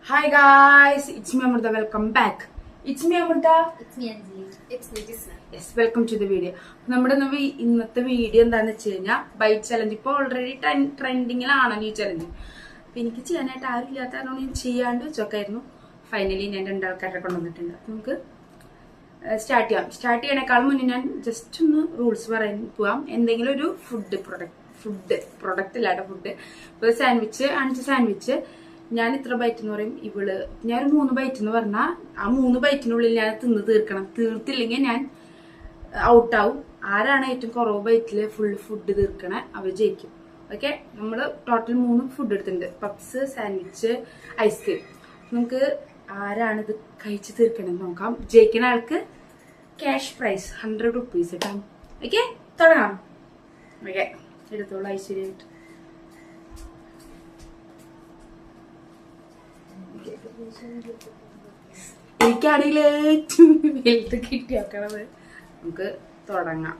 Hi guys, it's me Amrita. Welcome back. It's me Amrita. It's me Anjali. It's me Jisna. Yes, welcome to the video. നമ്മുടെ ഇന്നത്തെ video എന്താണെന്ന് വെച്ച് കഴിഞ്ഞാൽ byte challenge. ഇപ്പോൾ already ട്രെൻഡിങ്ങിലാണ് ഈ challenge. അപ്പം എനിക്ക് ചെയ്യാനായിട്ട് ആരും ഇല്ലാത്ത കാരണം ഞാൻ ചെയ്യാണ്ട് വെച്ചൊക്കെയായിരുന്നു. ഫൈനലി ഞാൻ രണ്ടാൾക്കാരെ കൊണ്ടുവന്നിട്ടുണ്ട്. അപ്പം നമുക്ക് സ്റ്റാർട്ട് ചെയ്യാം. സ്റ്റാർട്ട് ചെയ്യണേക്കാളും മുന്നേ ഞാൻ ജസ്റ്റ് ഒന്ന് റൂൾസ് പറയാൻ പോവാം. എന്തെങ്കിലും ഒരു ഫുഡ് പ്രൊഡക്റ്റ് ഇല്ലാത്ത ഫുഡ്. ഇപ്പോൾ സാൻഡ്വിച്ച് 5 സാൻഡ്വിച്ച് ഞാൻ ഇത്ര ബൈറ്റ് എന്ന് പറയും. ഞാൻ 3 ബൈറ്റ് എന്ന് പറഞ്ഞാൽ ആ 3 ബൈറ്റിനുള്ളിൽ ഞാൻ തിന്ന് തീർക്കണം. തീർത്തില്ലെങ്കിൽ ഞാൻ ഔട്ടാവും. ആരാണ് ഏറ്റവും കുറവ് ബൈറ്റിൽ ഫുഡ് തീർക്കണേ അവർ ജയിക്കും. ഓക്കെ, നമ്മൾ ടോട്ടൽ 3 ഫുഡ് എടുത്തിട്ടുണ്ട്. Puffs, sandwich, ice cream. നമുക്ക് ആരാണ് ഇത് കഴിച്ച് തീർക്കണമെന്ന് നോക്കാം. ജയിക്കുന്ന ആൾക്ക് ക്യാഷ് പ്രൈസ് 100 റുപ്പീസ് കിട്ടാം. ഓക്കെ, തുടങ്ങാം. ഓക്കെ, എടുത്തോളൂ ഐശ്വര്യമായിട്ട്. എനിക്കാണെങ്കിൽ ഏറ്റവും വലുത് കിട്ടിയാക്കണത്. നമുക്ക് തുടങ്ങാം.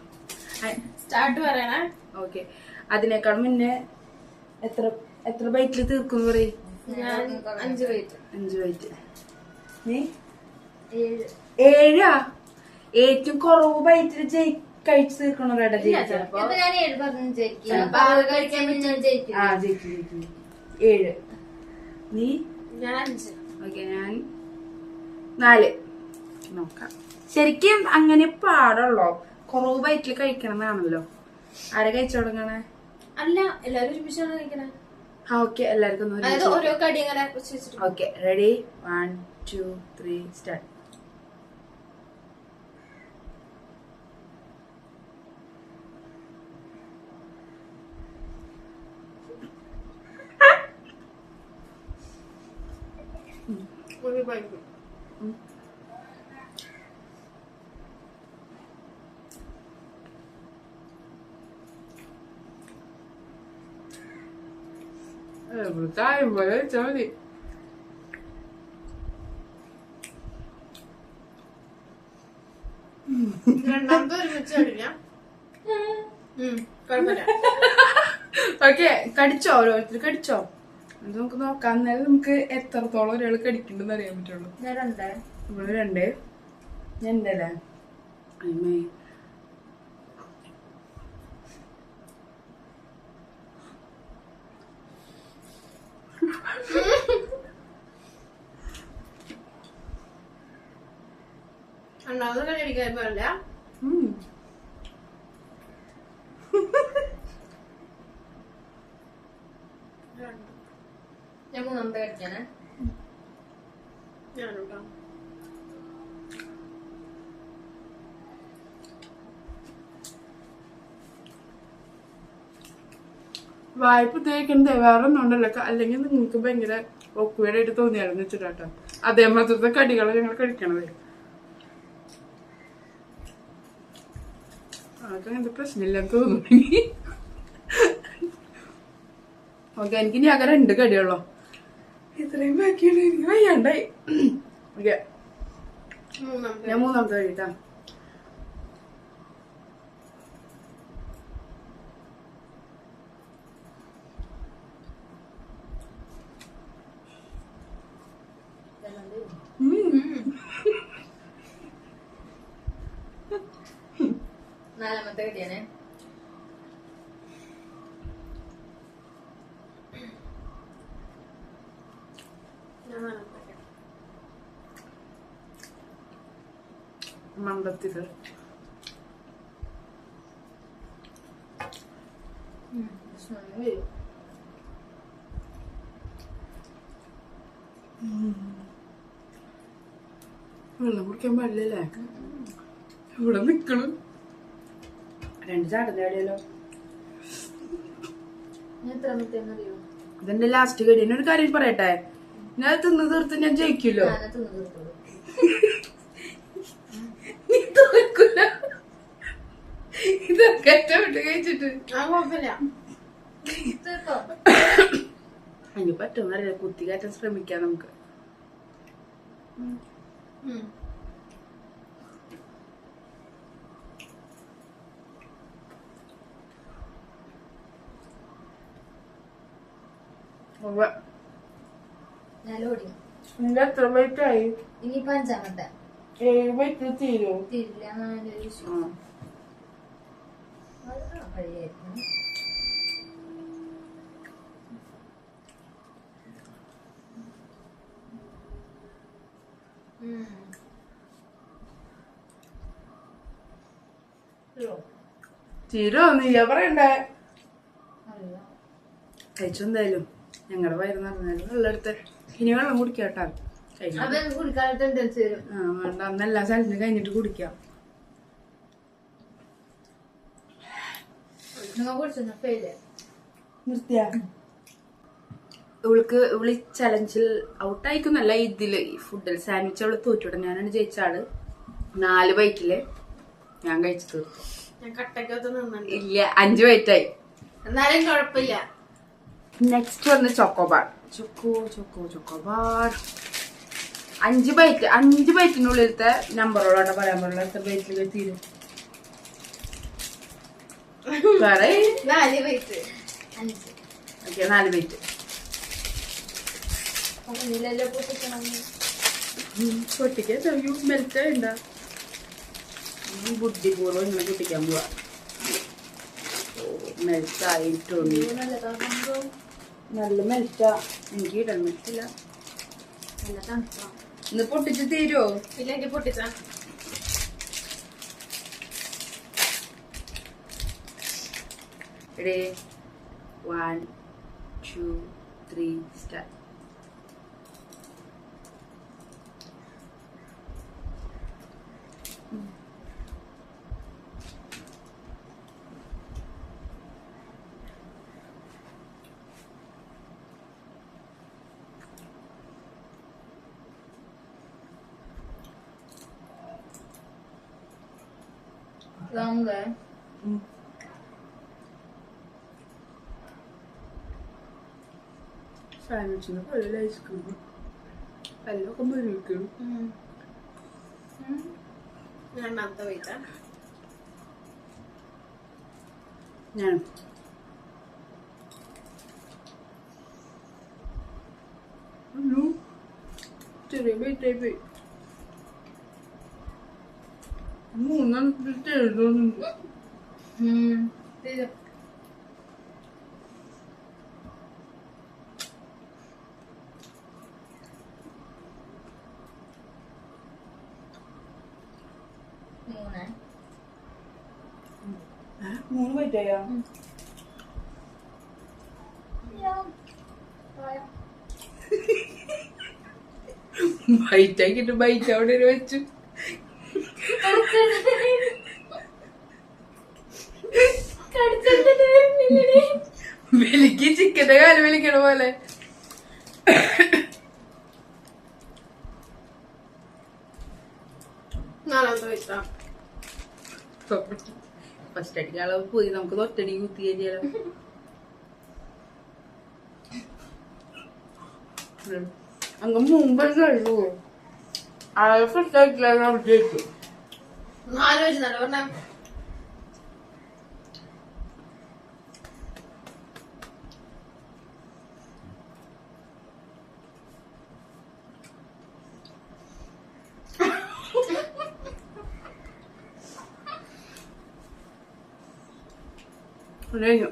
സ്റ്റാർട്ട് പറയണേ. ഓക്കെ, അതിനേക്കാൾ മുന്നേ എത്ര ബൈറ്റിൽ തീർക്കും പറയും? 5 ബൈറ്റ്. 5 ബൈറ്റ്. നീ 7. ഏറ്റവും കുറവ് ബൈറ്റിൽ കഴിച്ചു തീർക്കണോ? ഞാൻ 7 പറഞ്ഞു ജയിക്കും. 6 കഴിക്കാൻ ജയിക്കും. 7. നീ? ഞാൻ 5. ഓക്കെ, ഞാൻ 4. നോക്കാം. ശരിക്കും അങ്ങനെ പാടുള്ളോ? കുറവ് ബൈറ്റിൽ കഴിക്കണം എന്നാണല്ലോ. ആരെ കഴിച്ചു തുടങ്ങണേ? അല്ല, എല്ലാരും ഒരുമിച്ചാണ് കഴിക്കണേ. ഓക്കെ, എല്ലാവർക്കും ഓരോ കടി അങ്ങനെ. Okay, ready? 1 2 3 സ്റ്റാർട്ട്. മതി. രണ്ടാമത്തെ ഒരുമിച്ച് കഴില്ല. ഓക്കെ, കടിച്ചോ? ഓരോരുത്തർ കടിച്ചോ? അത് നമുക്ക് നോക്കാം. എന്നാലും നമുക്ക് എത്രത്തോളം ഒരാൾ കടിക്കണ്ടെന്ന് അറിയാൻ പറ്റുള്ളൂ. ഇവിടെ 2. ഞാൻ ഉണ്ടല്ലേ? അമ്മേ, രണ്ടാമത് കടി അടിക്കാൻ പാടില്ല. ഞാൻ 3ാമത്തെ കടിക്കാനേ. ഞാനോട്ടോ. വായ്പ തേക്കുന്നത് വേറെ ഒന്നും ഉണ്ടല്ലോ. അല്ലെങ്കിൽ നിങ്ങൾക്ക് ഭയങ്കര ഓക്വേഡായിട്ട് തോന്നിയായിരുന്നു വെച്ചിട്ടാട്ടോ. അതേമാത്രത്തെ കടികളെ ഞങ്ങൾ കഴിക്കണത്. അതൊക്കെ അങ്ങനത്തെ പ്രശ്നമില്ലെന്ന് തോന്നുന്നു. ഓക്കെ, എനിക്ക് ഇനി ആകെ 2 കടിയുള്ളോ. ഇത്രയും ബാക്കിയാണ്. എനിക്ക് വയ്യാണ്ടായി. ഓക്കെ, ഞാൻ 3ാമത്തെ കഴിട്ടാ. നാലാമത്തെ കടിയാണേ. മണ്ടത്തില് വെള്ളം കുടിക്കാൻ പാടില്ലല്ലേ? ഇവിടെ നിക്കണം. 2 ചാട്ടം ചാടിയല്ലോ. ഇതെന്റെ ലാസ്റ്റ് കടി. എന്നൊരു കാര്യം പറയട്ടെ, ഞാൻ തിന്ന് തീർത്ത് ഞാൻ ജയിക്കുമല്ലോ. നീ തോൽക്കൂല. ഇതൊക്കെ വിട്ട് കഴിച്ചിട്ട് അതിന് പറ്റുമെന്നറിയില്ല. കുത്തി കയറ്റാൻ ശ്രമിക്കാം നമുക്ക്. നിന്റെ എത്ര ബൈറ്റ് ആയി? ഇനി 5ാമത്തെ 7 ബൈറ്റ് തീരോ? തിരില്ല 4 കഴിയായിരുന്നു. തീരോ നീയാ പറയണ്ടേ? കഴിച്ചെന്തായാലും ഞങ്ങളുടെ വയറ് നിറഞ്ഞാലും വെള്ളം എടുത്ത് ഇനി വെള്ളം കുടിക്കാട്ടാ. വേണ്ട, അന്ന് എല്ലാ സ്ഥലത്തും കഴിഞ്ഞിട്ട് കുടിക്കാം. നിർത്തിയാ ഇവള് ചലഞ്ചിൽ ഔട്ടായിക്കുന്നല്ല, ഇതില് ഫുഡിൽ സാൻഡ്വിച്ച് അവള് തോറ്റുവിടും. ഞാനാണ് ജയിച്ച ആള്. 4 ബൈറ്റില് ഞാൻ കഴിച്ചു തീർത്തു. ഇല്ല, 5 ബൈറ്റായി. എന്നാലും കുഴപ്പമില്ല. നെക്സ്റ്റ് വന്ന് ചോക്കോബാർ. ചോക്കോബാർ 5 ബൈറ്റിനുള്ളിലത്തെ നമ്പറോടാണ് പറയാൻ പാടില്ല. എത്ര ബൈറ്റിൽ തീരും? 4 ബൈറ്റ്. 4 ബൈറ്റ്. പൊട്ടിക്കാൻ മെൽറ്റ് ഉണ്ടാ ബുദ്ധിപൂർവ്വം ഇങ്ങനെ പൊട്ടിക്കാൻ പോവാ. മെൽറ്റ് ആയിട്ടുണ്ട്. നല്ല മെൽറ്റാ. എനിക്ക് ഇടാൻ മെൽറ്റില്ല. ഇന്ന് പൊട്ടിച്ച് തീരുവോ? ഇല്ലെങ്കിൽ പൊട്ടിച്ച Ready? 1, 2, 3, start. longer. സാൻഡ്വിച്ചിന് പല ഐസ്ക്രീം പല്ലൊക്കെ മുഴുക്കും. രണ്ടാമത്തെ വെയിറ്റ് ഞാൻ ചെറിയ ബൈറ്റായി പോയി. 3 എഴുതുന്നുണ്ട്. മൂന്ന് ബൈറ്റായോ? ബൈറ്റാക്കിട്ട് ബൈറ്റ് അവിടെ വെച്ചു. വലിക്ക് ചിക്കന്റെ കാല് വലിക്കണ പോലെ. ഫസ്റ്റ് അടിക്കാളവ് പോയി, നമുക്ക് ഒറ്റടി കുത്തി കഴിഞ്ഞാലോ. അങ്ങ് മുമ്പ് കഴിച്ചു ഫസ്റ്റ് ആയിട്ടില്ല ജയിച്ചു. ആലോചിച്ചു പറഞ്ഞ കഴിഞ്ഞു.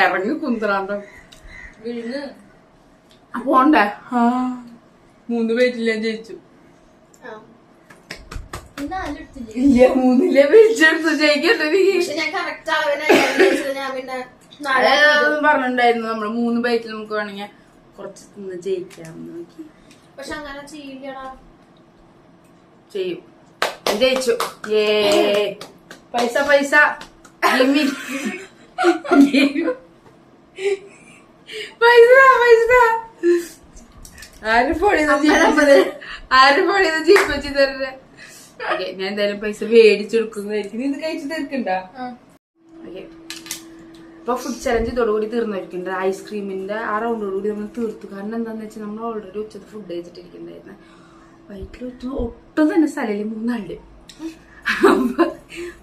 ഇറങ്ങി കുന്തറാണ്ടോ പോണ്ടേ? 3 പേരിൽ ഞാൻ ജയിച്ചു. ഇല്ല 3 പേരിച്ചെടുത്തു ജയിക്കട്ടെ. പറഞ്ഞിട്ടുണ്ടായിരുന്നു നമ്മള് 3 ബൈറ്റിൽ നമുക്ക് വേണമെങ്കിൽ കുറച്ച് തിന്ന് ജയിക്കാം നോക്കി. പക്ഷെ അങ്ങനെ ചെയ്യില്ലടാ. ചെയ്യും. ജയിച്ചു. പൈസ പൈസ പൈസ ആരും പൊടിയത് ജീപ്പിച്ചു തരേ. ഞാൻ എന്തായാലും പൈസ മേടിച്ചെടുക്കുന്നതായിരിക്കും. നീ ഇത് കഴിച്ചു തീർക്കണ്ട. ഓക്കെ, ഇപ്പൊ ഫുഡ് ചലഞ്ച് ഇതോടുകൂടി തീർന്നിരിക്കുന്നുണ്ട്. ഐസ്ക്രീമിന്റെ ആ റൗണ്ടോടുകൂടി നമ്മൾ തീർത്തു. കാരണം എന്താന്ന് വെച്ചാൽ നമ്മൾ ഓൾറെഡി ഉച്ചത് ഫുഡ് കഴിച്ചിട്ടിരിക്കുന്നുണ്ടായിരുന്നു. വയറ്റിൽ ഒട്ടും തന്നെ സ്ഥലമില്ല 3 ആളുടെ. അപ്പൊ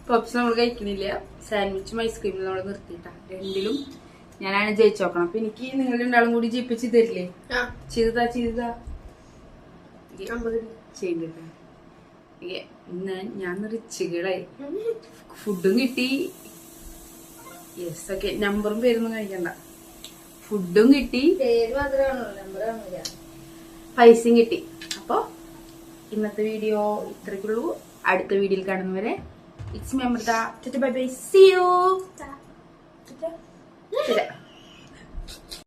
പപ്സ് നമ്മൾ കഴിക്കണില്ല. സാൻഡ്വിച്ചും ഐസ്ക്രീമും നമ്മൾ നിർത്തിയിട്ടാ. രണ്ടിലും ഞാനാണ് ജയിച്ചു നോക്കണം. അപ്പൊ എനിക്ക് നിങ്ങൾ രണ്ടാളും കൂടി ജയിപ്പിച്ച് തരില്ലേ? ചെയ്താ ചെയ്തിട്ടാ ഞാൻ റിച്ചുകളായി. ഫുഡും കിട്ടി. Yes okay. നമ്പറും പേരൊന്നും കഴിക്കണ്ട. ഫുഡും കിട്ടി, പൈസയും കിട്ടി. അപ്പൊ ഇന്നത്തെ വീഡിയോ ഇത്രയ്ക്കുള്ളൂ. അടുത്ത വീഡിയോയിൽ കാണുന്നവരെ it's me Amrita. Bye bye. See U.